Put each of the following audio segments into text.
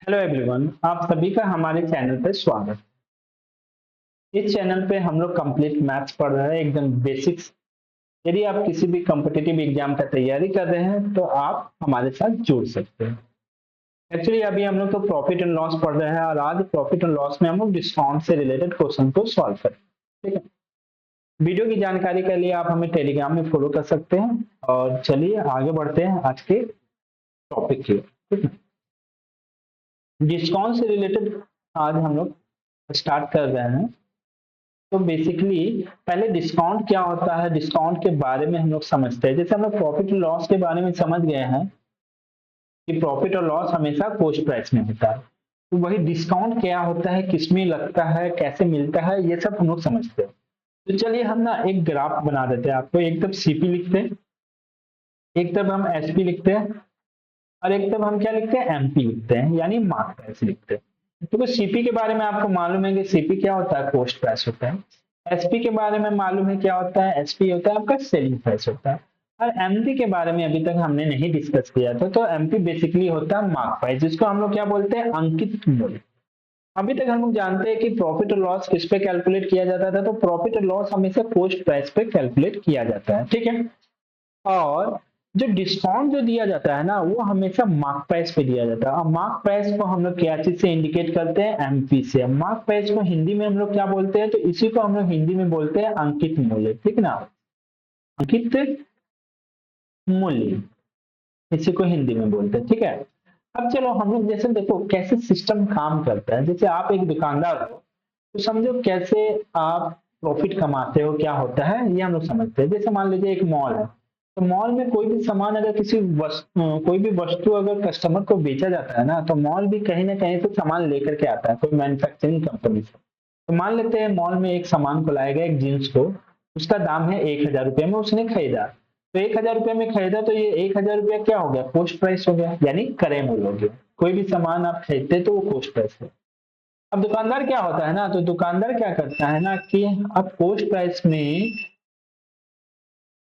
Hello everyone, आप सभी का हमारे चैनल पर स्वागत है। इस चैनल पे हम लोग कंप्लीट मैथ्स पढ़ रहे हैं, एकदम बेसिक्स। यदि आप किसी भी कॉम्पिटिटिव एग्जाम का तैयारी कर रहे हैं तो आप हमारे साथ जुड़ सकते हैं। एक्चुअली अभी हम लोग तो प्रॉफिट एंड लॉस पढ़ रहे हैं और आज प्रॉफिट एंड लॉस में हम लोग डिस्काउंट से रिलेटेड क्वेश्चन को सॉल्व करें। ठीक है। वीडियो की जानकारी के लिए आप हमें टेलीग्राम में फॉलो कर सकते हैं। और चलिए आगे बढ़ते हैं आज के टॉपिक की ओर। ठीक है। डिस्काउंट से रिलेटेड आज हम लोग स्टार्ट कर रहे हैं। तो बेसिकली पहले डिस्काउंट क्या होता है, डिस्काउंट के बारे में हम लोग समझते हैं। जैसे हम लोग प्रॉफिट और लॉस के बारे में समझ गए हैं कि प्रॉफिट और लॉस हमेशा कॉस्ट प्राइस में होता है, तो वही डिस्काउंट क्या होता है, किसमें लगता है, कैसे मिलता है, ये सब हम लोग समझते हैं। तो चलिए हम ना एक ग्राफ बना देते हैं। आपको एक तरफ सीपी लिखते हैं, एक तरफ हम एसपी लिखते हैं और एक तरफ हम क्या लिखते हैं, एमपी लिखते हैं, यानी मार्क प्राइस लिखते हैं। तो सीपी के बारे में आपको मालूम है कि सीपी क्या होता है, कॉस्ट प्राइस होता है। एसपी के बारे में मालूम है क्या होता है, एसपी होता है आपका सेलिंग प्राइस होता है। और एमपी के बारे में अभी तक हमने नहीं डिस्कस किया था। तो एमपी बेसिकली होता है मार्क प्राइस, जिसको हम लोग क्या बोलते हैं, अंकित मूल्य। अभी तक हम लोग जानते हैं कि प्रॉफिट और लॉस किस पे कैलकुलेट किया जाता था, तो प्रॉफिट और लॉस हमेशा कॉस्ट प्राइस पे कैलकुलेट किया जाता है। ठीक है। और जो डिस्काउंट जो दिया जाता है ना, वो हमेशा मार्क प्राइस पे दिया जाता है। और मार्क प्राइस को हम लोग क्या चीज से इंडिकेट करते हैं, एमपी से। मार्क प्राइस को हिंदी में हम लोग क्या बोलते हैं, तो इसी को हम लोग हिंदी में बोलते हैं अंकित मूल्य। ठीक ना, अंकित मूल्य, इसी को हिंदी में बोलते हैं। ठीक है। अब चलो हम लोग जैसे देखो कैसे सिस्टम काम करता है। जैसे आप एक दुकानदार हो तो समझो कैसे आप प्रॉफिट कमाते हो, क्या होता है ये हम लोग समझते हैं। जैसे मान लीजिए एक मॉल है, तो मॉल में कोई भी सामान अगर कोई भी वस्तु अगर कस्टमर को बेचा जाता है ना, तो मॉल भी कहीं ना कहीं से सामान लेकर के आता है, कोई मैन्युफैक्चरिंग कंपनी से। तो मान लेते हैं मॉल में एक सामान को लाएगा, एक जींस को, उसका दाम है 1,000 रुपये में उसने खरीदा। तो 1,000 रुपये में खरीदा तो ये 1,000 रुपया क्या हो गया, कॉस्ट प्राइस हो गया, यानी क्रय मूल्य हो गया। कोई भी सामान आप खरीदते तो वो कॉस्ट प्राइस है। अब दुकानदार क्या होता है ना, तो दुकानदार क्या करता है ना कि अब पोस्ट प्राइस में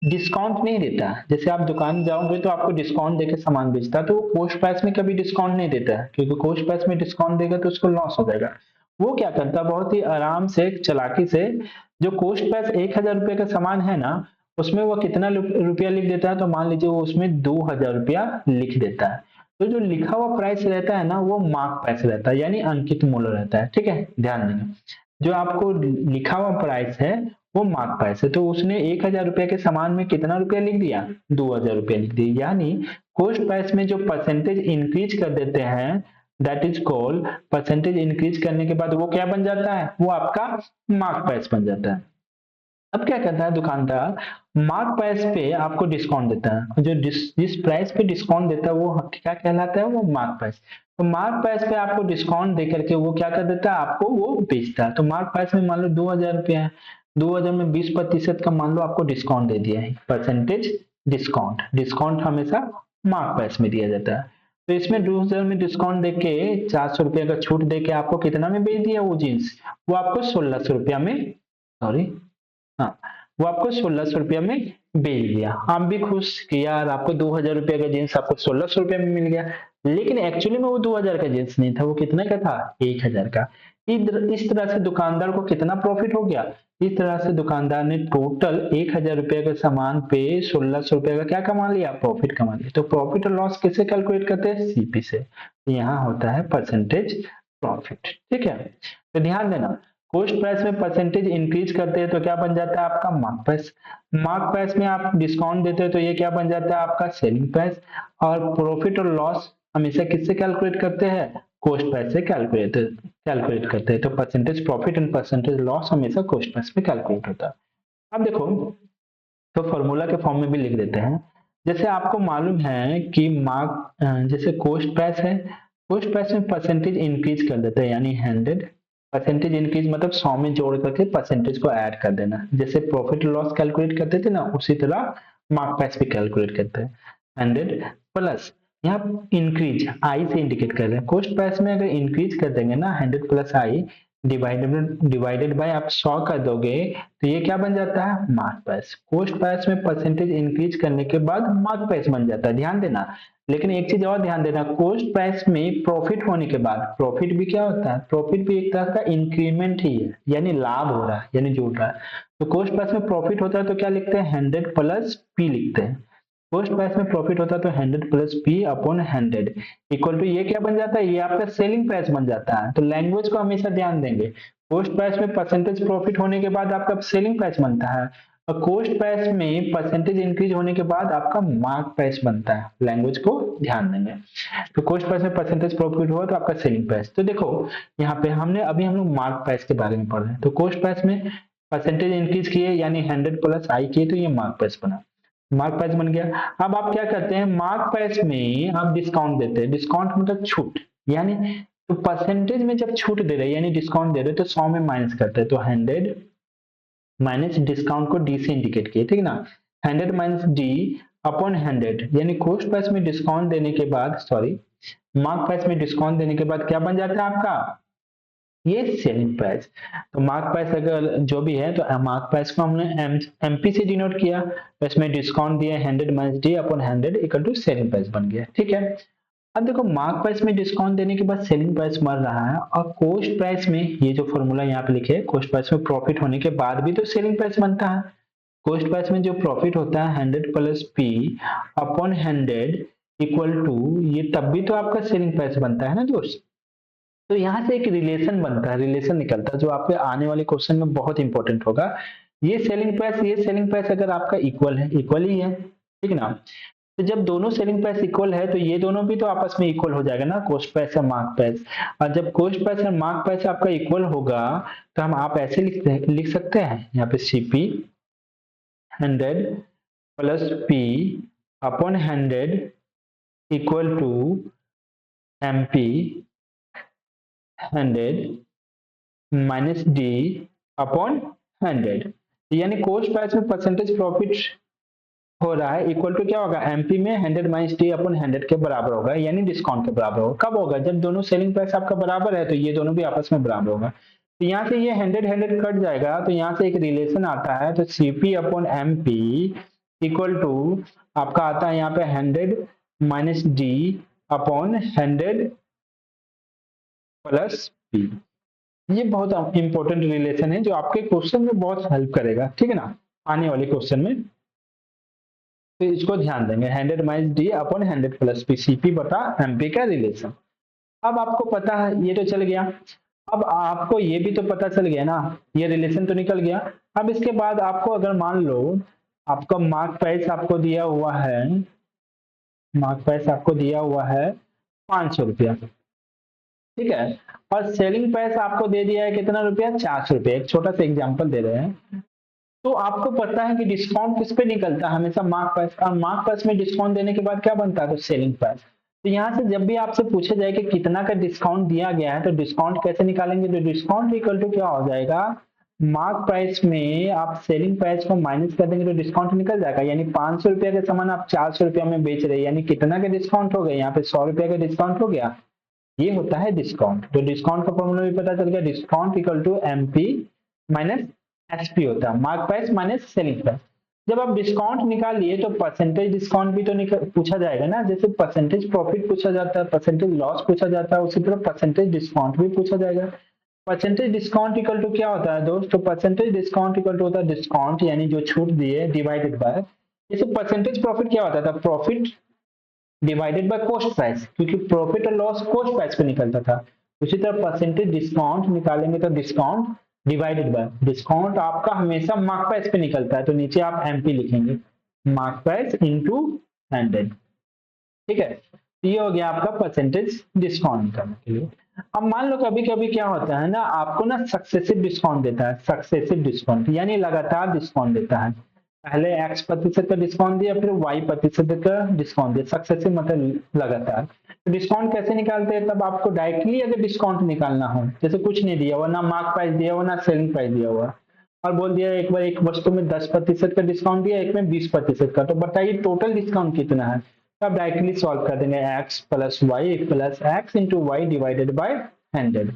डिस्काउंट नहीं देता। जैसे आप दुकान जाओगे तो आपको डिस्काउंट देके सामान बेचता है, तो वो पोस्ट प्राइस में कभी डिस्काउंट नहीं देता है, क्योंकि पोस्ट प्राइस में डिस्काउंट देगा तो उसको लॉस हो जाएगा। वो क्या करता है, बहुत ही आराम से, चालाकी से, जो कोस्ट प्राइस 1,000 रुपये का सामान है ना, उसमें वो कितना रुपया लिख देता है, तो मान लीजिए वो उसमें 2,000 रुपया लिख देता है। तो जो लिखा हुआ प्राइस रहता है ना, वो मार्क प्राइस रहता है, यानी अंकित मूल्य रहता है। ठीक है, ध्यान देना। जो आपको लिखा हुआ प्राइस है वो मार्क प्राइस है। तो उसने 1,000 रुपये के सामान में कितना रुपया लिख दिया, 2,000 रुपया लिख दिया। यानी कॉस्ट प्राइस में जो परसेंटेज इंक्रीज कर देते हैं, that is called, percentage increase करने के बाद वो क्या बन जाता है, वो आपका मार्क प्राइस बन जाता है। अब क्या करता है दुकानदार, मार्क प्राइस पे आपको डिस्काउंट देता है। जो जिस प्राइस पे डिस्काउंट देता है वो क्या कहलाता है, वो मार्क प्राइस। तो मार्क प्राइस पे आपको डिस्काउंट दे करके वो क्या कर देता है, आपको वो बेचता है। तो मार्क प्राइस में मान लो 2,000 रुपया है, 2,000 में 20% का मान लो आपको डिस्काउंट दे दिया है, परसेंटेज डिस्काउंट। डिस्काउंट हमेशा मार्क प्राइस में दिया जाता है। तो इसमें 2,000 में डिस्काउंट देके 400 रुपया का छूट देके आपको कितना में बेच दिया वो जींस, वो आपको 1,600 रुपया में, सॉरी, हाँ, वो आपको 1,600 रुपया में बेच दिया। आप भी खुश कि यार आपको 2,000 रुपया का जींस आपको 1,600 रुपया में मिल गया। लेकिन एक्चुअली में वो 2,000 का जींस नहीं था, वो कितने का था, 1,000 का। इस तरह से दुकानदार को कितना प्रॉफिट हो गया, इस तरह से दुकानदार ने टोटल 1,000 रुपया के सामान पे 1,600 रुपया का क्या कमा लिया, प्रॉफिट कमा लिया। तो प्रॉफिट और लॉस कैसे कैलकुलेट करते हैं, सीपी से। यहाँ होता है परसेंटेज प्रॉफिट। ठीक है। तो ध्यान देना, कॉस्ट प्राइस में परसेंटेज इंक्रीज करते हैं तो क्या बन जाता है आपका मार्क प्राइस। मार्क प्राइस में आप डिस्काउंट देते हैं तो ये क्या बन जाता है आपका सेलिंग प्राइस। और प्रॉफिट और लॉस हमेशा किससे कैलकुलेट करते हैं, कॉस्ट प्राइस से कैलकुलेट करते हैं। तो percentage profit and percentage loss हमेशा कॉस्ट प्राइस में कैलकुलेट होता है। अब देखो, तो फॉर्मूला के फॉर्म में भी लिख देते हैं। जैसे आपको मालूम है कि जैसे कॉस्ट प्राइस है, कॉस्ट प्राइस में परसेंटेज इंक्रीज कर देते हैं, यानी 100। परसेंटेज इंक्रीज मतलब 100 में जोड़ करके परसेंटेज को ऐड कर देना। जैसे प्रॉफिट लॉस कैलकुलेट करते थे ना, उसी तरह मार्क प्राइस भी कैलकुलेट करते हैं। 100 प्लस, यहाँ इंक्रीज आई से इंडिकेट कर रहे हैं। कॉस्ट प्राइस में अगर इंक्रीज कर देंगे ना 100 प्लस आई, डिवाइडेड बाय आप 100 कर दोगे तो ये क्या बन जाता है, मार्क प्राइस। कॉस्ट प्राइस में परसेंटेज इंक्रीज करने के बाद मार्क प्राइस बन जाता है, ध्यान देना। लेकिन एक चीज और ध्यान देना, कॉस्ट प्राइस में प्रॉफिट होने के बाद, प्रॉफिट भी क्या होता है, प्रॉफिट भी एक तरह का इंक्रीमेंट ही है, यानी लाभ हो रहा है, यानी जुड़ रहा है। तो कॉस्ट प्राइस में प्रॉफिट होता है तो क्या लिखते हैं, 100 प्लस पी लिखते हैं। कॉस्ट प्राइस में प्रॉफिट होता है तो 100 plus P upon 100 equal to ये क्या बन जाता है, ये आपका सेलिंग प्राइस बन जाता है। तो लैंग्वेज को हमेशा ध्यान देंगे। कॉस्ट प्राइस में परसेंटेज प्रॉफिट होने के बाद आपका सेलिंग प्राइस बनता है, और कॉस्ट प्राइस में परसेंटेज इंक्रीज होने के बाद आपका मार्क प्राइस बनता है। लैंग्वेज को ध्यान देंगे। तो कॉस्ट प्राइस में परसेंटेज प्रॉफिट हुआ तो आपका सेलिंग प्राइस। तो देखो यहाँ पे हमने अभी हम लोग मार्क प्राइस के बारे में पढ़ रहे हैं। तो कॉस्ट प्राइस में परसेंटेज इंक्रीज किए यानी 100 प्लस आई किए तो ये मार्क प्राइस बना, मार्क प्राइस बन गया। अब आप क्या करते हैं, मार्क प्राइस में आप डिस्काउंट देते हैं। डिस्काउंट मतलब छूट, यानी तो परसेंटेज में जब छूट दे रहे हैं यानी डिस्काउंट दे रहे हैं तो 100 में माइनस करते हैं। तो 100 माइनस डिस्काउंट को डी से इंडिकेट किए, ठीक ना। 100 माइनस डी अपॉन 100 यानी कॉस्ट प्राइस में डिस्काउंट देने के बाद, सॉरी मार्क प्राइस में डिस्काउंट देने के बाद क्या बन जाता है आपका, ये सेलिंग प्राइस। तो मार्क प्राइस अगर जो भी है तो मार्क प्राइस को हमने एमपी से डिनोट किया, तो इसमें डिस्काउंट दिया 100 minus D upon 100 equal to selling price बन गया, ठीक है। अब देखो मार्क प्राइस में डिस्काउंट देने के बाद सेलिंग प्राइस बढ़ रहा है, और कॉस्ट प्राइस में ये जो फॉर्मूला यहाँ पे लिखे, कॉस्ट प्राइस में प्रॉफिट होने के बाद भी तो सेलिंग प्राइस बनता है। कॉस्ट प्राइस में जो प्रॉफिट होता है 100 plus P upon 100 equal to, ये तब भी तो आपका सेलिंग प्राइस बनता है ना दोस्त। तो यहाँ से एक रिलेशन बनता है, रिलेशन निकलता है जो आपके आने वाले क्वेश्चन में बहुत इंपॉर्टेंट होगा। ये सेलिंग प्राइस अगर आपका इक्वल है, इक्वल ही है, ठीक ना। तो जब दोनों सेलिंग प्राइस इक्वल है तो ये दोनों भी तो आपस में इक्वल हो जाएगा ना, कॉस्ट प्राइस और मार्क प्राइस। और जब कॉस्ट प्राइस और मार्क प्राइस आपका इक्वल होगा तो हम आप ऐसे लिख सकते हैं यहाँ पे CP 100 plus P upon 100 equal to MP 100 minus D upon 100, यानी कॉस्ट प्राइस में परसेंटेज प्रॉफिट हो रहा है इक्वल टू क्या होगा, एमपी में 100 माइनस डी अपॉन 100 के बराबर होगा, यानी डिस्काउंट के बराबर होगा। कब होगा, जब दोनों सेलिंग प्राइस आपका बराबर है तो ये दोनों भी आपस में बराबर होगा। तो यहाँ से ये 100 कट जाएगा, तो यहाँ से एक रिलेशन आता है, तो CP upon MP equal to आपका आता है यहाँ पे 100 minus D upon 100 plus P. ये बहुत इंपॉर्टेंट रिलेशन है जो आपके क्वेश्चन में बहुत हेल्प करेगा, ठीक है ना, आने वाले क्वेश्चन में। तो इसको ध्यान देंगे, 100 minus D upon 100 plus P, CP बटा एमपी का रिलेशन। अब आपको पता है ये तो चल गया, अब आपको ये भी तो पता चल गया ना, ये रिलेशन तो निकल गया। अब इसके बाद आपको अगर मान लो आपका मार्क प्राइस आपको दिया हुआ है, मार्क प्राइस आपको दिया हुआ है 500 रुपया, ठीक है, और सेलिंग प्राइस आपको दे दिया है कितना रुपया, 400 रुपया। एक छोटा सा एग्जांपल दे रहे हैं। तो आपको पता है कि डिस्काउंट किस पे निकलता है, हमेशा मार्क प्राइस, और मार्क प्राइस में डिस्काउंट देने के बाद क्या बनता है, तो सेलिंग प्राइस। तो यहाँ से जब भी आपसे पूछा जाए कि कितना का डिस्काउंट दिया गया है तो डिस्काउंट कैसे निकालेंगे, तो डिस्काउंट इक्वल टू क्या हो जाएगा, मार्क प्राइस में आप सेलिंग प्राइस को माइनस कर देंगे तो डिस्काउंट निकल जाएगा। यानी 500 रुपया का सामान आप 400 रुपया में बेच रहे हैं, यानी कितना का डिस्काउंट हो गया, यहाँ पे 100 रुपया का डिस्काउंट हो गया। ये होता है डिस्काउंट। तो डिस्काउंट का फॉर्मूला भी पता चल गया, discount equal to MP minus SP होता है, mark price minus selling price. जब आप डिस्काउंट निकाल लिए तो परसेंटेज डिस्काउंट भी तो पूछा जाएगा ना, जैसे परसेंटेज प्रॉफिट पूछा जाता है, परसेंटेज लॉस पूछा जाता है, उसी तरह परसेंटेज डिस्काउंट भी पूछा जाएगा। परसेंटेज डिस्काउंट इक्वल टू क्या होता है दोस्तों, परसेंटेज डिस्काउंट इक्वल टू होता है डिस्काउंट यानी जो छूट दिए डिवाइडेड बाय, जैसे परसेंटेज प्रॉफिट क्या होता था, profit divided by cost price, क्योंकि प्रॉफिट और लॉस कॉस्ट प्राइस पे निकलता था। उसी तरह परसेंटेज डिस्काउंट निकालेंगे तो डिस्काउंट डिवाइडेड बाय, डिस्काउंट आपका हमेशा मार्क प्राइस पे निकलता है, तो नीचे आप एमपी लिखेंगे, मार्क प्राइस इनटू 100, ठीक है। ये हो गया आपका परसेंटेज डिस्काउंट निकालने के लिए। अब मान लो कभी कभी क्या होता है ना, आपको ना सक्सेसिव डिस्काउंट देता है, सक्सेसिव डिस्काउंट यानी लगातार डिस्काउंट देता है, पहले x प्रतिशत का डिस्काउंट दिया फिर y प्रतिशत का डिस्काउंट दिया, सक्सेसिव मतलब लगातार। तो डिस्काउंट कैसे निकालते हैं, तब आपको डायरेक्टली अगर डिस्काउंट निकालना हो, जैसे कुछ नहीं दिया हुआ, ना मार्क प्राइस दिया हुआ ना सेलिंग प्राइस दिया हुआ, और बोल दिया एक बार एक वस्तु में 10% का डिस्काउंट दिया, एक में 20% का, तो बताइए टोटल डिस्काउंट कितना है। तो आप डायरेक्टली सॉल्व कर देंगे, x plus y plus x into y divided by 100,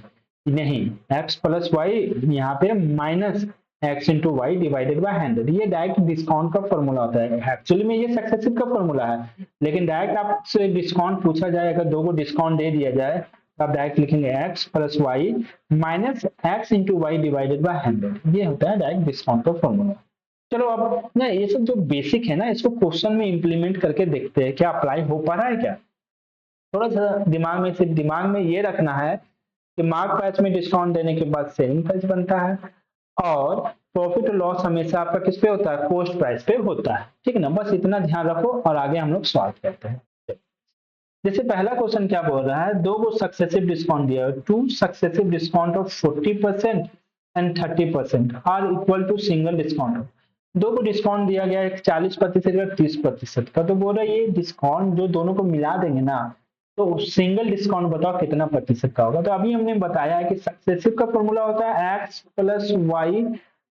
नहीं, x प्लस वाई यहाँ पे minus x into y divided by 100, ये डायरेक्ट डिस्काउंट का फॉर्मूला होता है। एक्चुअली में ये सक्सेसिव का फॉर्मूला है, लेकिन डायरेक्ट आपसे डिस्काउंट पूछा जाए, अगर दो को डिस्काउंट दे दिया जाए तो आप डायरेक्ट लिखेंगे x plus y minus x into y divided by 100, ये होता है डायरेक्ट डिस्काउंट का फॉर्मूला। चलो अब ना ये सब जो बेसिक है ना, इसको क्वेश्चन में इंप्लीमेंट करके देखते हैं क्या अप्लाई हो पा रहा है क्या। थोड़ा सा दिमाग में ये रखना है कि मार्क प्राइस में डिस्काउंट देने के बाद सेलिंग प्राइस बनता है, और प्रॉफिट और लॉस हमेशा आपका किस पे होता है, कॉस्ट प्राइस पे होता है। ठीक है ना, बस इतना ध्यान रखो और आगे हम लोग सॉल्व करते हैं। जैसे पहला क्वेश्चन क्या बोल रहा है, दो को सक्सेसिव डिस्काउंट दिया है, two successive discount of 40% and 30% are equal to single discount. दो को डिस्काउंट दिया गया है 40% का 30% का, तो बोल रहा है ये डिस्काउंट जो दोनों को मिला देंगे ना, तो सिंगल डिस्काउंट बताओ कितना प्रतिशत का होगा। तो अभी हमने बताया है कि सक्सेसिव का फॉर्मूला होता है x plus y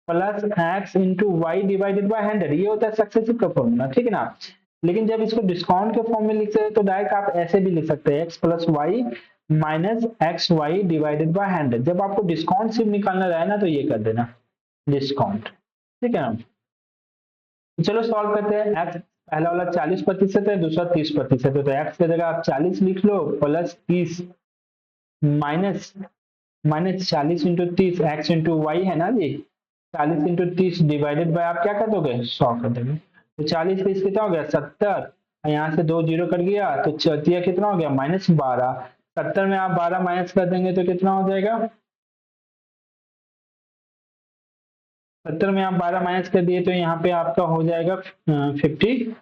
plus x into y divided by 100, ये होता है सक्सेसिव का फॉर्मूला। ठीक है ना, लेकिन जब इसको डिस्काउंट के फॉर्म में लिखते हैं तो डायरेक्ट आप ऐसे भी लिख सकते हैं x plus y minus x y divided by 100। जब आपको डिस्काउंट सिर्फ निकालना रहे ना तो ये कर देना डिस्काउंट। ठीक है ना, चलो सॉल्व करते हैं। एक्स पहला वाला 40% है, दूसरा 30% है, तो एक्स की जगह आप 40 लिख लो plus 30 minus minus 40 into 30 x into y है ना जी, 40 इंटू 30 डिवाइडेड बाय आप क्या कर दोगे 100 कर दोगे। तो 40 30 कितना हो गया 70, यहाँ से 2 जीरो कट गया तो चौथिया कितना हो गया -12। 70 में आप 12 माइनस कर देंगे तो कितना हो जाएगा, 70 में आप 12 माइनस कर दिए तो यहाँ पे आपका हो जाएगा 58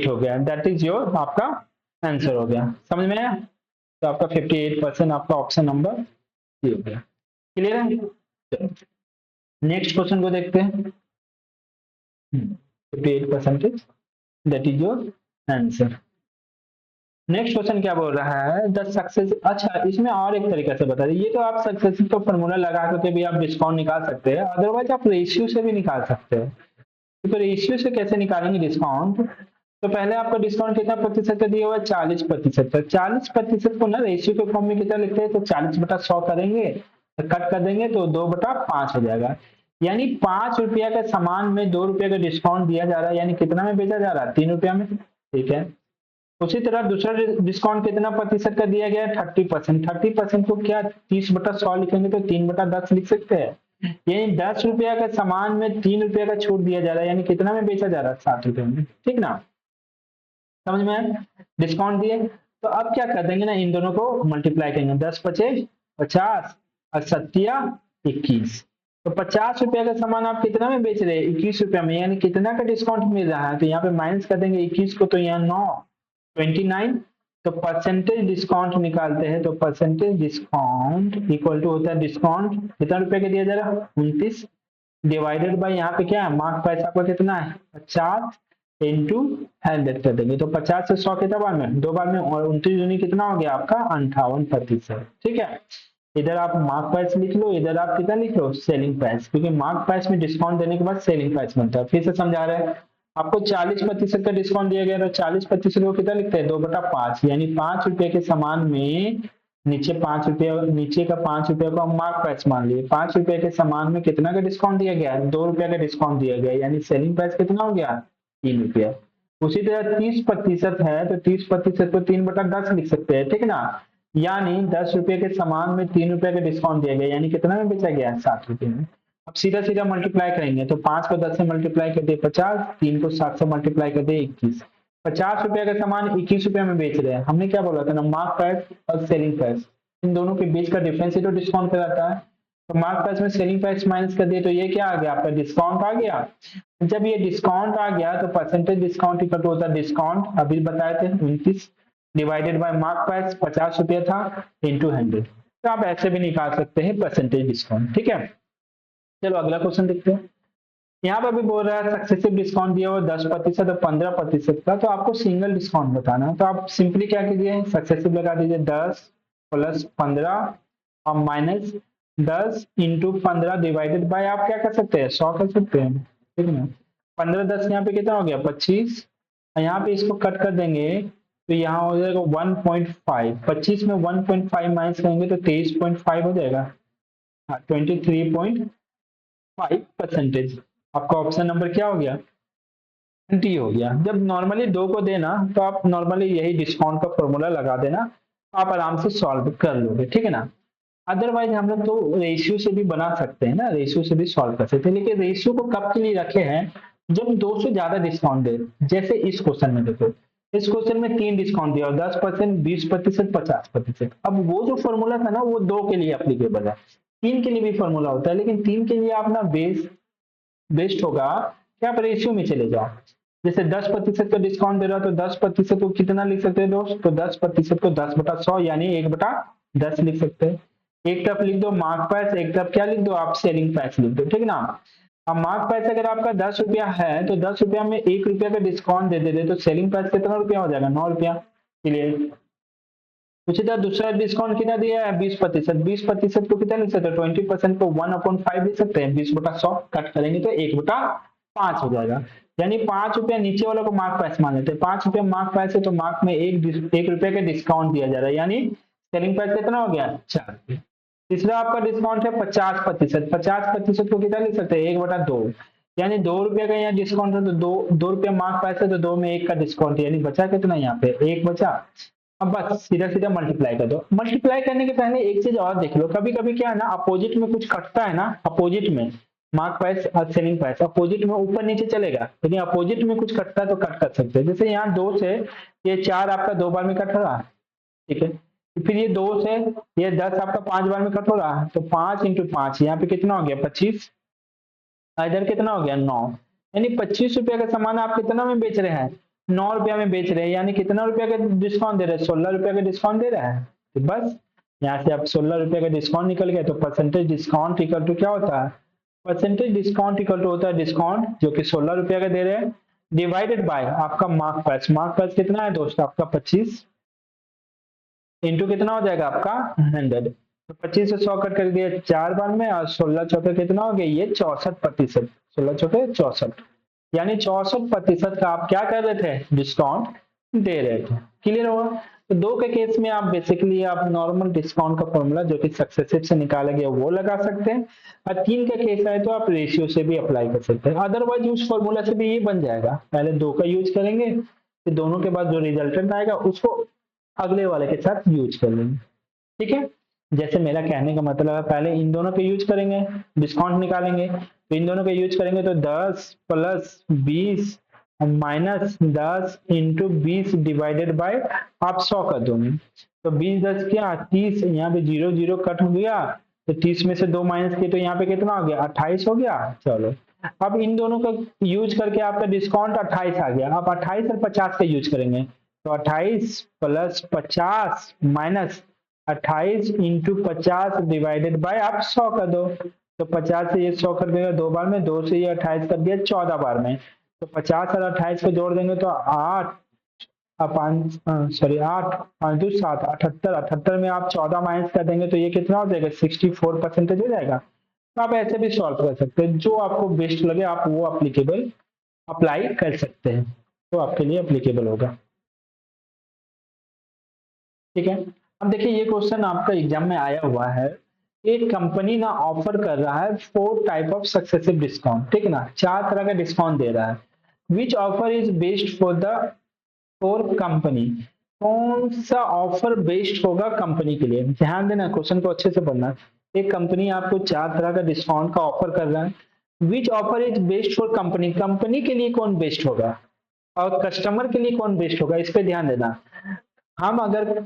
हो गया। दैट इज योर आपका आंसर हो गया, समझ में आया। तो आपका 58% आपका ऑप्शन नंबर सी हो गया। क्लियर है, नेक्स्ट क्वेश्चन को देखते हैं। 58% that is your answer. Next question क्या बोल रहा है, द सक्सेस, अच्छा इसमें और एक तरीका से बता दीजिए। ये तो आप सक्सेसिव का फॉर्मूला लगा करके भी आप डिस्काउंट निकाल सकते हैं, अदरवाइज आप रेशियो से भी निकाल सकते हैं। तो रेशियो से कैसे निकालेंगे डिस्काउंट, तो पहले आपका डिस्काउंट कितना प्रतिशत का दिया हुआ है 40% का। 40% को ना रेशियो के फॉर्म में कितना लिखते हैं, तो 40/100 करेंगे तो कट कर देंगे तो 2/5 हो जाएगा। यानी 5 रुपया का सामान में 2 रुपये का डिस्काउंट दिया जा रहा है, यानी कितना में बेचा जा रहा है 3 रुपया में। ठीक है, उसी तरह दूसरा डिस्काउंट कितना प्रतिशत का दिया गया है 30%। 30% को क्या 30/100 लिखेंगे तो 3/10 लिख सकते हैं। यानी 10 रुपया का सामान में 3 रुपया का छूट दिया जा रहा है, यानी कितना में बेचा जा रहा है 7 रुपये में। ठीक ना, समझ में आया, डिस्काउंट दिए। तो अब क्या कर देंगे ना, इन दोनों को मल्टीप्लाई करेंगे, 10 पचे 50 और 7 21। तो 50 रुपया का सामान आप कितना में बेच रहे हैं 21 रुपया में, यानी कितना का डिस्काउंट मिल रहा है, तो यहाँ पे माइनस कर देंगे 21 को, तो यहाँ 9 29। तो परसेंटेज डिस्काउंट निकालते हैं, तो परसेंटेज डिस्काउंट इक्वल टू होता है डिस्काउंट कितना रुपए का दिया जा रहा है 29 डिवाइडेड बाय यहाँ पे क्या है मार्क प्राइस आपका कितना है 50 इंटू 100 कर देंगे। तो 50 से 100 कितना बार में 2 बार में, और 29 दूनी कितना हो गया आपका 58%। ठीक है, इधर आप मार्क प्राइस लिख लो, इधर आप कितना लिख लो सेलिंग प्राइस, क्योंकि मार्क प्राइस में डिस्काउंट देने के बाद सेलिंग प्राइस बनता है। फिर से समझा रहे हैं, आपको 40% का डिस्काउंट दिया गया, तो 40% को कितना लिखते हैं 2/5, यानी 5 रुपए के सामान में नीचे 5 रुपये, नीचे का 5 रुपये को हम मार्क प्राइस मान लिए, 5 रुपए के सामान में कितना का डिस्काउंट दिया गया 2 रुपया का डिस्काउंट दिया गया, यानी सेलिंग प्राइस कितना हो गया 3 रुपया। उसी तरह 30% है तो 30% को 3/10 लिख सकते हैं। ठीक है ना, यानी 10 रुपए के सामान में 3 रुपए का डिस्काउंट दिया गया, यानी कितना में बेचा गया 7 रुपये में। अब सीधा सीधा मल्टीप्लाई करेंगे, तो 5 को 10 से मल्टीप्लाई कर दिए 50, 3 को 7 से मल्टीप्लाई कर दिए 21। 50 रुपए का सामान 21 रुपये में बेच रहे हैं, हमने क्या बोला था ना मार्क प्राइस और सेलिंग प्राइस, इन दोनों के बीच का डिफरेंस ही तो डिस्काउंट कराता है। तो मार्क प्राइस में सेलिंग प्राइस माइनस कर दिए, तो ये क्या आ गया आपका डिस्काउंट आ गया। जब ये डिस्काउंट आ गया तो परसेंटेज डिस्काउंट इक्वल टू होता है डिस्काउंट, अभी बताए थे 29 डिवाइडेड बाय मार्क प्राइस 50 रुपये था इंटू 100। तो आप ऐसे भी निकाल सकते हैं परसेंटेज डिस्काउंट। ठीक है, चलो अगला क्वेश्चन देखते हैं। यहाँ पर भी बोल रहा है सक्सेसिव डिस्काउंट दिया हुआ 10% और 15% का, तो आपको सिंगल डिस्काउंट बताना है। तो आप सिंपली क्या कीजिए सक्सेसिव लगा दीजिए 10 प्लस 15 और माइनस 10 इंटू 15 डिवाइडेड बाय आप क्या कर सकते हैं 100 कर सकते हैं। ठीक है ना, 15 10 यहाँ पे कितना हो गया 25, और यहाँ पे इसको कट कर देंगे तो यहाँ हो जाएगा 1.5, 25 में 1.5 माइनस करेंगे तो 23.5 हो जाएगा। हाँ, 23.5%। आपका ऑप्शन नंबर क्या हो गया? डी हो गया। जब नॉर्मली दो को देना तो आप नॉर्मली यही डिस्काउंट का फॉर्मूला लगा देना, आप आराम से सॉल्व कर लोगे, ठीक है ना। अदरवाइज हम लोग तो रेशियो से भी बना सकते हैं ना, रेशियो से भी सॉल्व कर सकते हैं, लेकिन रेशियो को कब के लिए रखे हैं? जब दो से ज्यादा डिस्काउंट दे। जैसे इस क्वेश्चन में देखो, इस क्वेश्चन में तीन डिस्काउंट दिया और 10%, 20%, 50%। अब वो जो फॉर्मूला था ना वो दो के लिए अप्लीकेबल है, तीन के लिए भी फॉर्मूला होता है, लेकिन तीन के लिए आप ना बेस्ट होगा कि आप रेशियो में चले जाओ। जैसे 10% का डिस्काउंट दे रहा है तो 10% को कितना लिख सकते हैं दोस्त? तो 10% को 10/100 यानी 1/10 लिख सकते हैं। एक तरफ लिख दो मार्क प्राइस, एक तरफ क्या लिख दो? आप सेलिंग प्राइस लिख दो, ठीक है ना। अब मार्क प्राइस अगर आपका 10 रुपया है तो 10 रुपया में 1 रुपया का डिस्काउंट दे दे तो सेलिंग प्राइस कितना रुपया हो जाएगा? 9 रुपया। क्लियर। उसी तरह दूसरा डिस्काउंट कितना दिया है? 20%। 20% को कितना लिख सकते हैं? 20% को 1/5 लिख सकते हैं। 20/100 कट करेंगे तो 1/5 हो जाएगा। यानी 5 रुपया नीचे वालों को मार्क प्राइस मान लेते हैं। 5 रुपया मार्क प्राइस है तो मार्क में एक रुपया का डिस्काउंट दिया जा रहा है, यानी सेलिंग प्राइस कितना हो गया? 4 रुपये। तीसरा आपका डिस्काउंट है 50%। 50% को कितना लिख सकते हैं? 1/2, यानी 2 रुपये का यहाँ डिस्काउंट है तो 2 रुपया मार्क प्राइस है तो 2 में 1 का डिस्काउंट, यानी बचा कितना? यहाँ पे 1 बचा। अब बस सीधा सीधा मल्टीप्लाई कर दो। मल्टीप्लाई करने के पहले एक चीज और देख लो, कभी कभी क्या है ना, अपोजिट में कुछ कटता है ना, अपोजिट में मार्क प्राइस और सेलिंग प्राइस अपोजिट में ऊपर नीचे चलेगा, लेकिन अपोजिट में कुछ कटता है तो कट कर सकते हैं। जैसे यहाँ 2 से ये 4 आपका 2 बार में कट रहा है, ठीक है। फिर ये 2 से ये 10 आपका 5 बार में कट हो रहा है, तो 5 × 5 यहाँ पे कितना हो गया? 25। इधर कितना हो गया? 9। यानी 25 रुपया का सामान आप कितना में बेच रहे हैं? 9 रुपया में बेच रहे हैं, यानी कितना रुपया का डिस्काउंट दे रहे हैं? 16 रुपया का डिस्काउंट दे रहा है। तो बस यहाँ से आप 16 रुपया का डिस्काउंट निकल गया, तो परसेंटेज डिस्काउंट इक्वल टू क्या होता है? परसेंटेज डिस्काउंट इक्वल टू होता है डिस्काउंट जो कि 16 रुपया का दे रहे हैं, डिवाइडेड बाय आपका मार्क प्राइस। मार्क प्राइस कितना है दोस्त? आपका 25 इंटू कितना हो जाएगा? आपका 100। तो 25 से 100 कट कर दिया 4 बार में, और 16 चौके कितना हो गया? ये 64%। 16 चौके 64, यानी 64% का आप क्या कर रहे थे? डिस्काउंट दे रहे थे। क्लियर हुआ? तो दो के केस में आप बेसिकली आप नॉर्मल डिस्काउंट का फॉर्मूला जो कि सक्सेसिव से निकाला गया वो लगा सकते हैं, और तीन का केस आए तो आप रेशियो से भी अप्लाई कर सकते हैं। अदरवाइज उस फॉर्मूला से भी ये बन जाएगा, पहले दो का यूज करेंगे, फिर दोनों के बाद जो रिजल्टेंट आएगा उसको अगले वाले के साथ यूज कर लेंगे, ठीक है। जैसे मेरा कहने का मतलब है, पहले इन दोनों पे यूज करेंगे, डिस्काउंट निकालेंगे, तो इन दोनों पे यूज करेंगे तो 10 + 20 -10 × 20 डिवाइडेड बाय आप 100 कर दोगे, तो 20 10 क्या 30, यहाँ पे 0 0 कट हो गया, तो 30 में से 2 माइनस किए तो यहाँ पे कितना हो गया? 28 हो गया। चलो अब इन दोनों का यूज करके आपका डिस्काउंट 28 आ गया। अब 28 और 50 का यूज करेंगे, तो 28 + 50 माइनस 28 × 50 डिवाइडेड बाय आप 100 कर दो, तो 50 से ये 100 कर देगा 2 बार में, 2 से ये 28 कर दिया 14 बार में, तो 50 और 28 को जोड़ देंगे तो 8 8 5 2 7 78, 78 में आप 14 माइनस कर देंगे तो ये कितना हो जाएगा? 64% हो जाएगा। तो आप ऐसे भी सॉल्व कर सकते हैं, जो आपको बेस्ट लगे आप वो अप्लीकेबल अप्लाई कर सकते हैं, तो आपके लिए अप्लीकेबल होगा, ठीक है। अब देखिए ये क्वेश्चन आपका एग्जाम में आया हुआ है, एक कंपनी ना ऑफर कर रहा है 4 टाइप ऑफ सक्सेसिव डिस्काउंट, ठीक है ना, 4 तरह का डिस्काउंट दे रहा है। Which offer is best for company? कौन सा ऑफर बेस्ट होगा कंपनी के लिए? ध्यान देना, क्वेश्चन को अच्छे से पढ़ना। एक कंपनी आपको 4 तरह का डिस्काउंट का ऑफर कर रहा है, which offer is best for company, company के लिए कौन बेस्ट होगा और कस्टमर के लिए कौन बेस्ट होगा, इस पे ध्यान देना। हम अगर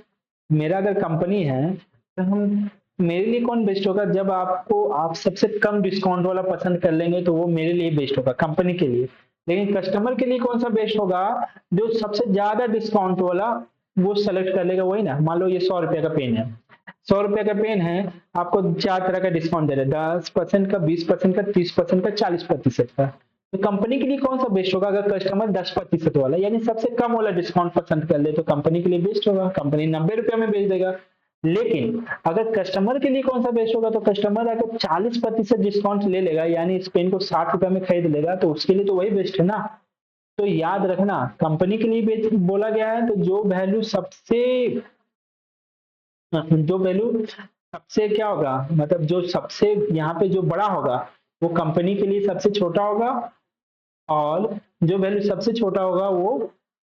मेरा अगर कंपनी है तो हम मेरे लिए कौन बेस्ट होगा? जब आपको आप सबसे कम डिस्काउंट वाला पसंद कर लेंगे तो वो मेरे लिए बेस्ट होगा, कंपनी के लिए। लेकिन कस्टमर के लिए कौन सा बेस्ट होगा? जो सबसे ज्यादा डिस्काउंट वाला वो सेलेक्ट कर लेगा, वही ना। मान लो ये 100 रुपए का पेन है, 100 रुपए का पेन है, आपको 4 तरह का डिस्काउंट दे रहे हैं, 10% का, 20% का, 30% का, 40% का। तो कंपनी के लिए कौन सा बेस्ट होगा? अगर कस्टमर 10% वाला यानी सबसे कम वाला डिस्काउंट पसंद कर ले तो कंपनी के लिए बेस्ट होगा, कंपनी 90 रुपया में बेच देगा। लेकिन अगर कस्टमर के लिए कौन सा बेस्ट होगा? तो कस्टमर अगर 40% डिस्काउंट ले लेगा, यानी इस पेन को 60 रुपया में खरीद लेगा, तो उसके लिए तो वही बेस्ट है ना। तो याद रखना कंपनी के लिए बोला गया है, तो जो वैल्यू सबसे क्या होगा, मतलब जो सबसे यहाँ पे जो बड़ा होगा वो कंपनी के लिए सबसे छोटा होगा, और जो वैल्यू सबसे छोटा होगा वो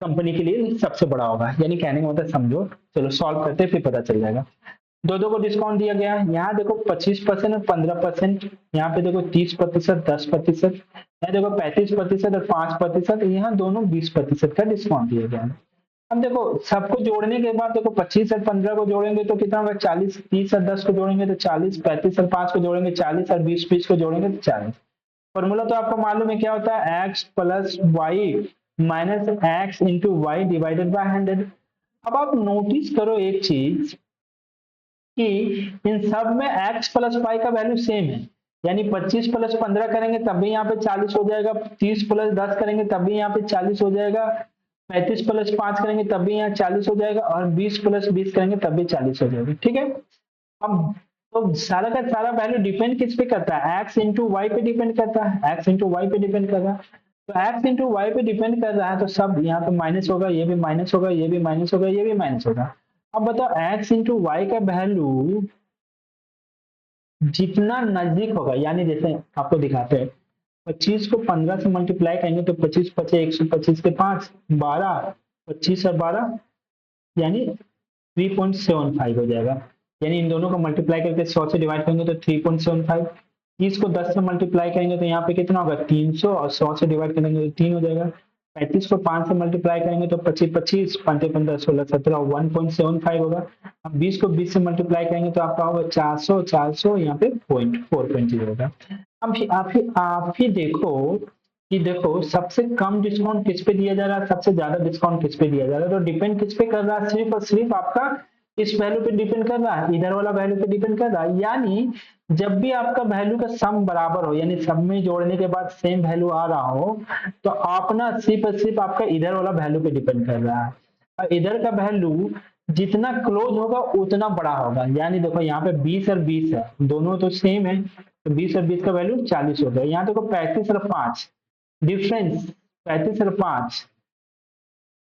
कंपनी के लिए सबसे बड़ा होगा। यानी कहने का मतलब समझो, चलो सॉल्व करते हैं फिर पता चल जाएगा। दो दो को डिस्काउंट दिया गया है, यहाँ देखो 25% और 15%, यहाँ पे देखो 30%, 10%, यहाँ देखो 35% और 5%, यहाँ दोनों 20% का डिस्काउंट दिया गया है। अब देखो सबको जोड़ने के बाद देखो 25 और 15 को जोड़ेंगे तो कितना होगा 40, 30 और 10 को जोड़ेंगे तो 40, 35 और 5 को जोड़ेंगे 40 और 20 को जोड़ेंगे तो 40। फॉर्मूला तो आपको मालूम है क्या होता है, x plus y minus x into y divided by 100। अब आप नोटिस करो एक चीज कि इन सब में x प्लस वाई का वैल्यू सेम है, यानी 25 प्लस 15 करेंगे तब भी यहाँ पे 40 हो जाएगा, 30 प्लस 10 करेंगे तब भी यहाँ पे 40 हो जाएगा, 35 प्लस 5 करेंगे तब भी यहाँ 40 हो जाएगा, और 20 प्लस 20 करेंगे तब भी 40 हो जाएगा। ठीक है, अब तो सारा का सारा वैल्यू डिपेंड किस पे करता है, x इंटू वाई पे डिपेंड करता है, x इंटू वाई पे डिपेंड कर रहा है। तो x इंटू वाई पे डिपेंड कर रहा है तो सब यहाँ पे माइनस होगा, ये भी माइनस होगा, ये भी माइनस होगा, ये भी माइनस होगा। अब बताओ x इंटू वाई का वैल्यू जितना नजदीक होगा, यानी जैसे आपको दिखाते हैं 25 को 15 से मल्टीप्लाई करेंगे तो 25 पचे 125 के 5 12, 25 और 12 यानी 3.75 हो जाएगा। यानी इन दोनों को मल्टीप्लाई करके 100 से डिवाइड करेंगे तो 3.75। 30 को 10 से मल्टीप्लाई करेंगे तो यहाँ पे कितना होगा 300, और 100 से डिवाइड करेंगे तो 3 हो जाएगा। 35 को 5 से मल्टीप्लाई करेंगे तो 25 25 5 15 16 17 1.75 होगा। अब 20 को 20 से मल्टीप्लाई करेंगे तो आपका होगा 400 400, यहाँ पे 4.0 होगा। अब आप ही देखो कि देखो सबसे कम डिस्काउंट किस पे दिया जा रहा है, सबसे ज्यादा डिस्काउंट किस पे दिया जा रहा है, तो डिपेंड किस पे कर रहा है, सिर्फ और सिर्फ आपका इस वैल्यू पे डिपेंड कर रहा है, इधर वाला वैल्यू पे डिपेंड कर रहा है। यानी जब भी आपका वैल्यू का सम बराबर हो, यानी सब में जोड़ने के बाद सेम वैल्यू आ रहा हो, तो आप ना सिर्फ और सिर्फ आपका इधर वाला वैल्यू पे डिपेंड कर रहा है, और इधर का वैल्यू जितना क्लोज होगा उतना बड़ा होगा। यानी देखो यहाँ पे 20 और 20 है, दोनों तो सेम है, तो 20 और 20 का वैल्यू 40 हो गया। यहाँ देखो 35 और 5 डिफरेंस, 35 और 5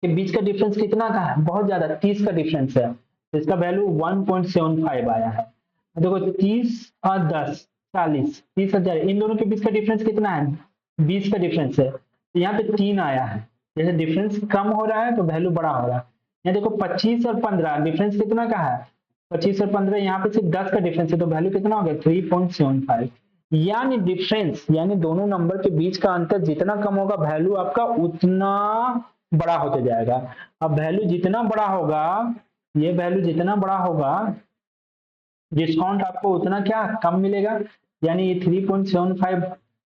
के बीच का डिफरेंस कितना का है, बहुत ज्यादा 30 का डिफरेंस है, तो इसका वैल्यू 1.75 आया है। देखो 30 और 10 40, 30,000, इन दोनों के बीच का डिफरेंस कितना है, 20 का डिफरेंस है, तो यहाँ पे 3 आया है। जैसे डिफरेंस कम हो रहा है तो वैल्यू बड़ा हो रहा है। यहाँ देखो 25 और 15 डिफरेंस कितना का है, 25 और 15, यहाँ पे सिर्फ 10 का डिफरेंस है, तो वैल्यू कितना हो गया 3.75। यानी डिफरेंस, यानी दोनों नंबर के बीच का अंतर जितना कम होगा वैल्यू आपका उतना बड़ा होते जाएगा। अब वैल्यू जितना बड़ा होगा, ये वैल्यू जितना बड़ा होगा डिस्काउंट आपको उतना क्या कम मिलेगा। यानी ये 3.75,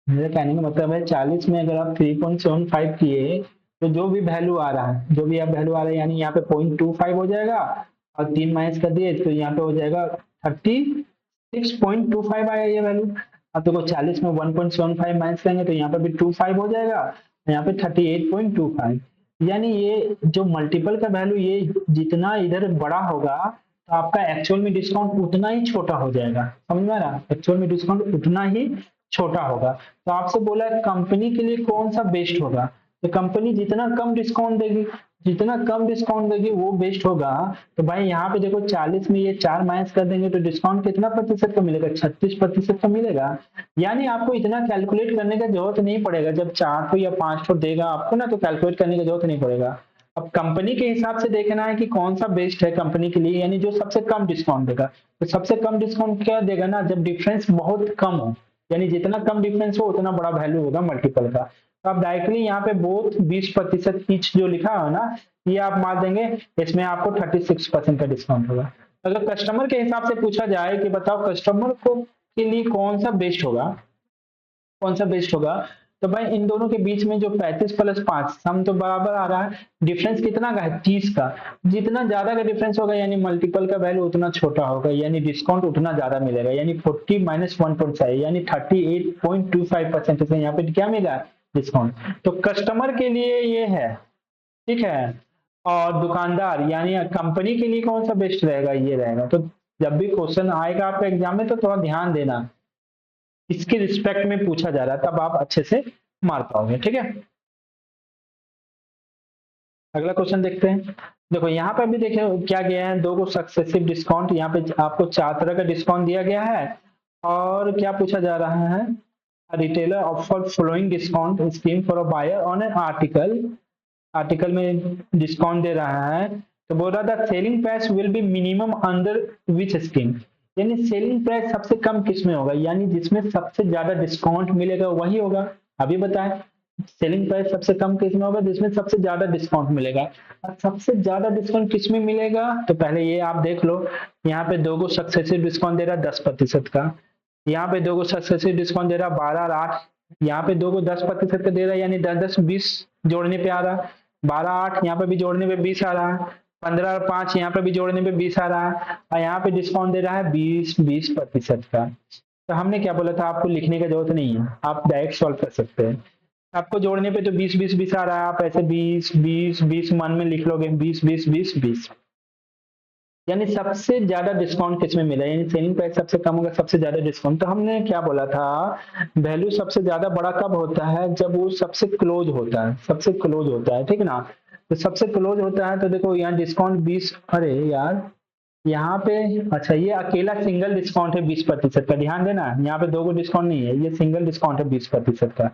मेरे कहने का मतलब है 40 में अगर आप 3.75 किए तो जो भी वैल्यू आ रहा है, जो भी आप वैल्यू आ रहा है, यानी यहाँ पे 0.25 हो जाएगा, और 3 माइनस कर दिए तो यहाँ पे हो जाएगा 36.25 आया ये वैल्यू। अब देखो 40 में 1.75 माइनस करेंगे तो यहाँ पे भी 25 हो जाएगा, यहाँ पे 38.25। यानी ये जो मल्टीपल का वैल्यू ये जितना इधर बड़ा होगा तो आपका एक्चुअल में डिस्काउंट उतना ही छोटा हो जाएगा। समझ में आ रहा है, एक्चुअल में डिस्काउंट उतना ही छोटा होगा। तो आपसे बोला है कंपनी के लिए कौन सा बेस्ट होगा, तो कंपनी जितना कम डिस्काउंट देगी, जितना कम डिस्काउंट देगी वो बेस्ट होगा। तो भाई यहाँ पे देखो 40 में ये 4 माइनस कर देंगे तो डिस्काउंट कितना प्रतिशत का मिलेगा, 36% का मिलेगा। यानी आपको इतना कैलकुलेट करने का जरूरत नहीं पड़ेगा, जब 4 या 5 देगा आपको ना तो कैलकुलेट करने की जरूरत नहीं पड़ेगा। अब कंपनी के हिसाब से देखना है कि कौन सा बेस्ट है कंपनी के लिए, यानी जो सबसे कम डिस्काउंट देगा। तो सबसे कम डिस्काउंट क्या देगा ना, जब डिफरेंस बहुत कम हो, यानी जितना कम डिफरेंस हो उतना बड़ा वैल्यू होगा मल्टीपल का। तो आप डायरेक्टली यहाँ पे बोथ 20% ईच जो लिखा है ना, ये आप मार देंगे, इसमें आपको 36% का डिस्काउंट होगा। अगर कस्टमर के हिसाब से पूछा जाए कि बताओ कस्टमर को के लिए कौन सा बेस्ट होगा, कौन सा बेस्ट होगा, तो भाई इन दोनों के बीच में जो 35 प्लस 5 सम तो बराबर आ रहा है, डिफरेंस कितना का है 30 का। जितना ज्यादा का डिफरेंस होगा यानी मल्टीपल का वैल्यू उतना छोटा होगा, यानी डिस्काउंट उतना ज्यादा मिलेगा। यानी 40 माइनस 1.5 यानी 38.25% से यहाँ पे क्या मिला डिस्काउंट। तो कस्टमर के लिए ये है, ठीक है। और दुकानदार यानी कंपनी के लिए कौन सा बेस्ट रहेगा, ये रहेगा। तो जब भी क्वेश्चन आएगा आपके एग्जाम में तो थोड़ा ध्यान देना, इसके रिस्पेक्ट में पूछा जा रहा है, तब आप अच्छे से मार पाओगे, ठीक है। अगला क्वेश्चन देखते हैं। देखो यहाँ पे भी देखिए क्या गया है, दो को सक्सेसिव डिस्काउंट, यहाँ पे आपको 4 तरह का डिस्काउंट दिया गया है। और क्या पूछा जा रहा है, retailer offer following discount scheme for a buyer on an article, article में डिस्काउंट दे रहा है। तो बोल रहा था selling price will be minimum under which scheme, यानी सेलिंग प्राइस सबसे कम किस में होगा, यानी जिसमें सबसे ज्यादा डिस्काउंट मिलेगा वही होगा। अभी बताएं सेलिंग प्राइस सबसे कम किस में होगा, जिसमें सबसे ज्यादा डिस्काउंट मिलेगा। और सबसे ज्यादा डिस्काउंट किस में मिलेगा, तो पहले ये आप देख लो, यहाँ पे दो को सक्सेसिव डिस्काउंट दे रहा है 10% का, यहाँ पे दो को सक्सेसिव डिस्काउंट दे रहा है 12 और 8, यहाँ पे दो को 10% का दे रहा है, यानी 10-10-20 जोड़ने पे आ रहा है, 12-8 यहाँ पे भी जोड़ने पे 20 आ रहा है, 15 और 5 यहाँ पे भी जोड़ने पे 20 आ रहा है, और यहाँ पे डिस्काउंट दे रहा है 20% का। तो हमने क्या बोला था, आपको लिखने की जरूरत नहीं है, आप डायरेक्ट सॉल्व कर सकते हैं। आपको जोड़ने पे तो 20-20-20 आ रहा है, आप ऐसे 20-20-20 मन में लिख लोगे, 20-20-20-20, यानी सबसे ज्यादा डिस्काउंट किसमें मिला, यानी सेलिंग प्राइस सबसे कम होगा, सबसे ज्यादा डिस्काउंट। तो हमने क्या बोला था, वैल्यू सबसे ज्यादा बड़ा कब होता है, जब वो सबसे क्लोज होता है, सबसे क्लोज होता है, ठीक ना। तो सबसे क्लोज होता है, तो देखो यहाँ डिस्काउंट 20, अरे यार यहाँ पे, अच्छा ये अकेला सिंगल डिस्काउंट है 20% का, ध्यान देना यहाँ पे दो को डिस्काउंट नहीं है, ये सिंगल डिस्काउंट है 20% का,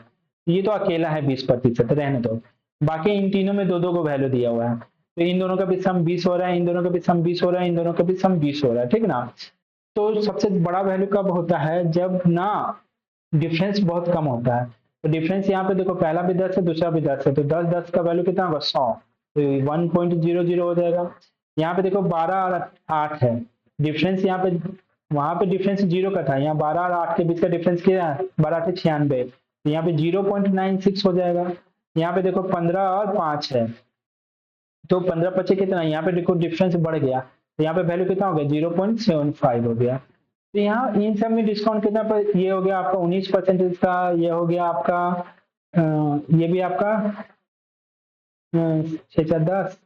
ये तो अकेला है 20%, रहने दो। बाकी इन तीनों में दो दो को वैल्यू दिया हुआ है, तो इन दोनों का भी सम 20 हो रहा है, इन दोनों का भी सम 20 हो रहा है, इन दोनों का भी सम 20 हो रहा है, ठीक ना। तो सबसे बड़ा वैल्यू कब होता है, जब ना डिफरेंस बहुत कम होता है। तो डिफरेंस यहाँ पे देखो पहला भी 10 है, दूसरा भी 10 है, तो 10-10 का वैल्यू कितना होगा, 100, तो 1.00 हो जाएगा। यहाँ पे देखो 12 और 8 है, डिफरेंस यहाँ पे, वहां पे डिफरेंस 0 का था, यहाँ 12 और 8 के बीच का डिफरेंस क्या है, 12-96, तो यहाँ पे 0.96 हो जाएगा। यहाँ पे देखो 15 और 5 है, तो 15 पचे कितना, यहाँ पे देखो डिफरेंस बढ़ गया, तो यहाँ पे वैल्यू कितना हो गया, 0.75 हो गया। तो यहाँ इन सब में डिस्काउंट कितना पर, ये हो गया आपका 19% का, ये हो गया आपका ये भी आपका 6-4-10,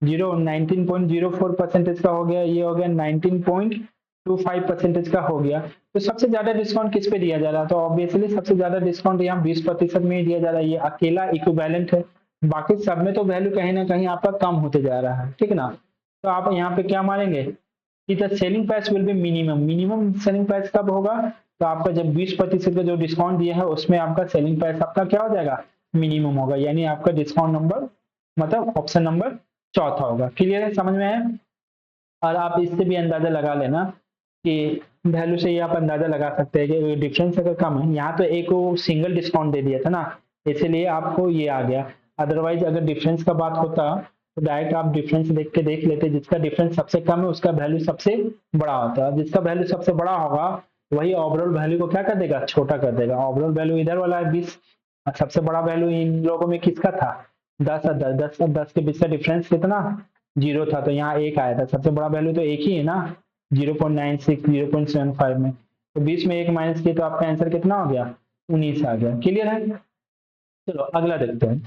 19.04% का हो गया, ये हो गया 19.25% का हो गया। तो सबसे ज्यादा डिस्काउंट किस पे दिया जा रहा है, तो ऑब्वियसली सबसे ज्यादा डिस्काउंट यहाँ 20% में ही दिया जा रहा है, ये अकेला इक्विवेलेंट है। बाकी सब में तो वैल्यू कहीं ना कहीं आपका कम होते जा रहा है, ठीक ना। तो आप यहाँ पे क्या मानेंगे कि the selling price will be minimum, minimum selling price कब होगा, तो आपका जब 20% का जो डिस्काउंट दिया है उसमें आपका सेलिंग प्राइस आपका क्या हो जाएगा, मिनिमम होगा, यानी आपका डिस्काउंट नंबर मतलब ऑप्शन नंबर चौथा होगा। क्लियर है, समझ में आया। और आप इससे भी अंदाजा लगा लेना कि वैल्यू से ही आप अंदाजा लगा सकते हैं कि डिफरेंस अगर कम है, यहाँ तो एक वो सिंगल डिस्काउंट दे दिया था ना, इसीलिए आपको ये आ गया। अदरवाइज अगर डिफरेंस का बात होता तो डायरेक्ट आप डिफरेंस देख के देख लेते, जिसका डिफरेंस सबसे कम है उसका वैल्यू सबसे बड़ा होता है, जिसका वैल्यू सबसे बड़ा होगा वही ओवरऑल वैल्यू को क्या कर देगा, छोटा कर देगा। ओवरऑल वैल्यू इधर वाला है 20, और सबसे बड़ा वैल्यू इन लोगों में किसका था, 10 और 10, 10 और 10 के बीच का डिफरेंस कितना, 0 था, तो यहाँ एक आया था, सबसे बड़ा वैल्यू तो एक ही है ना, 0.96, 0.75 में, तो 20 में एक माइनस किया तो आपका आंसर कितना हो गया, 19 आ गया। क्लियर है, चलो अगला देखते हैं।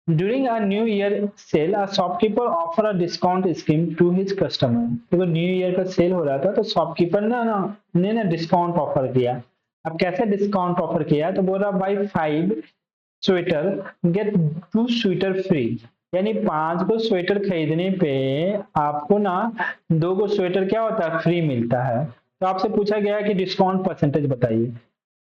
During a New Year sale, a shopkeeper offer a discount scheme to his customer. देखो न्यू ईयर का सेल हो रहा था, तो शॉपकीपर ने ना डिस्काउंट ऑफर किया। अब कैसे डिस्काउंट ऑफर किया, तो बोला buy 5 sweater get 2 sweater free, यानी 5 को स्वेटर खरीदने पे आपको ना 2 को स्वेटर क्या होता है, फ्री मिलता है। तो आपसे पूछा गया है कि डिस्काउंट परसेंटेज बताइए।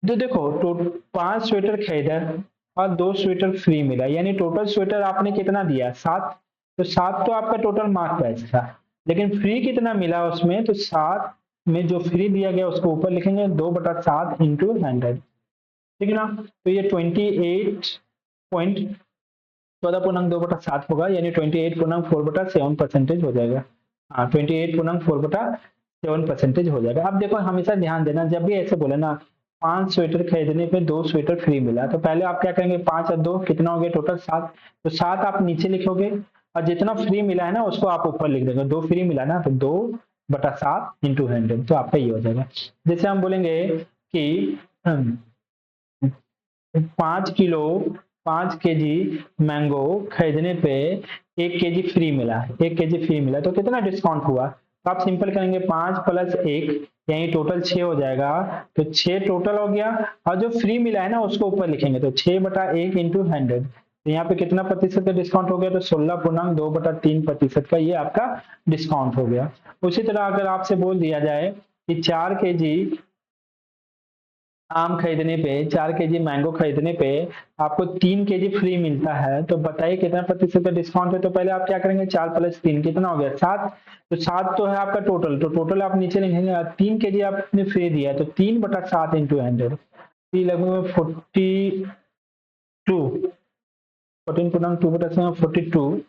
तो देखो 5 स्वेटर खरीदा और 2 स्वेटर फ्री मिला, यानी टोटल स्वेटर आपने कितना दिया, 7, तो 7 तो आपका टोटल मार्क प्राइस था, लेकिन फ्री कितना मिला उसमें, तो 7 में जो फ्री दिया गया उसको ऊपर लिखेंगे 2/7 इंटू 100, ठीक है ना। तो ये 28.14 पूर्णांक 2/7 होगा, यानी 28.4/7% हो जाएगा। हाँ 28.4/7% हो जाएगा। अब देखो हमेशा ध्यान देना, जब भी ऐसे बोले ना 5 स्वेटर खरीदने पे 2 स्वेटर फ्री मिला, तो पहले आप क्या करेंगे, 5 और 2 कितना हो गया, टोटल 7, तो 7 आप नीचे लिखोगे, और जितना फ्री मिला है ना उसको आप ऊपर लिख देंगे, 2 फ्री मिला ना, तो 2/7 इंटू 100, तो आपका ये हो जाएगा। जैसे हम बोलेंगे कि 5 केजी मैंगो खरीदने पे 1 केजी फ्री मिला, 1 केजी फ्री मिला, तो कितना डिस्काउंट हुआ, तो आप सिंपल करेंगे 5 + 1, यानी टोटल 6 हो जाएगा, तो 6 टोटल हो गया, और जो फ्री मिला है ना उसको ऊपर लिखेंगे, तो 6/1 इंटू 100, तो तो यहाँ पे कितना प्रतिशत का डिस्काउंट हो गया, तो 16.2/3% का ये आपका डिस्काउंट हो गया। उसी तरह अगर आपसे बोल दिया जाए कि 4 केजी आम खरीदने पे, 4 केजी मैंगो खरीदने पे आपको 3 केजी फ्री मिलता है, तो बताइए कितना प्रतिशत का डिस्काउंट है। तो पहले आप क्या करेंगे, 4 प्लस 3 कितना हो गया, 7। तो 7 तो है आपका टोटल, तो टोटल आप नीचे लिखेंगे, 3 केजी आपने फ्री दिया है, तो 3/7 इंटू 100, लगभग 42, 14.2/42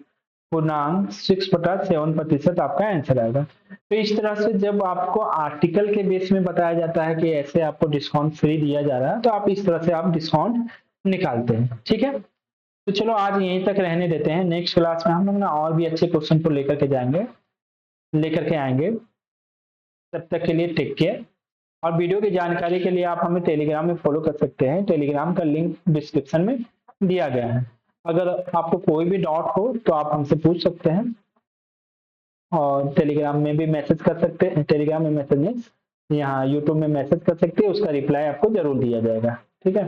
पूर्णांक 6/7% आपका आंसर आएगा। तो इस तरह से जब आपको आर्टिकल के बेस में बताया जाता है कि ऐसे आपको डिस्काउंट फ्री दिया जा रहा है, तो आप इस तरह से आप डिस्काउंट निकालते हैं। ठीक है, तो चलो आज यहीं तक रहने देते हैं। नेक्स्ट क्लास में हम लोग ना और भी अच्छे क्वेश्चन को लेकर के आएंगे। तब तक के लिए टेक केयर। और वीडियो की जानकारी के लिए आप हमें टेलीग्राम में फॉलो कर सकते हैं। टेलीग्राम का लिंक डिस्क्रिप्शन में दिया गया है। अगर आपको कोई भी डाउट हो तो आप हमसे पूछ सकते हैं, और टेलीग्राम में भी मैसेज कर सकते हैं। टेलीग्राम में मैसेज नहीं, यहाँ यूट्यूब में मैसेज कर सकते हैं, उसका रिप्लाई आपको जरूर दिया जाएगा। ठीक है।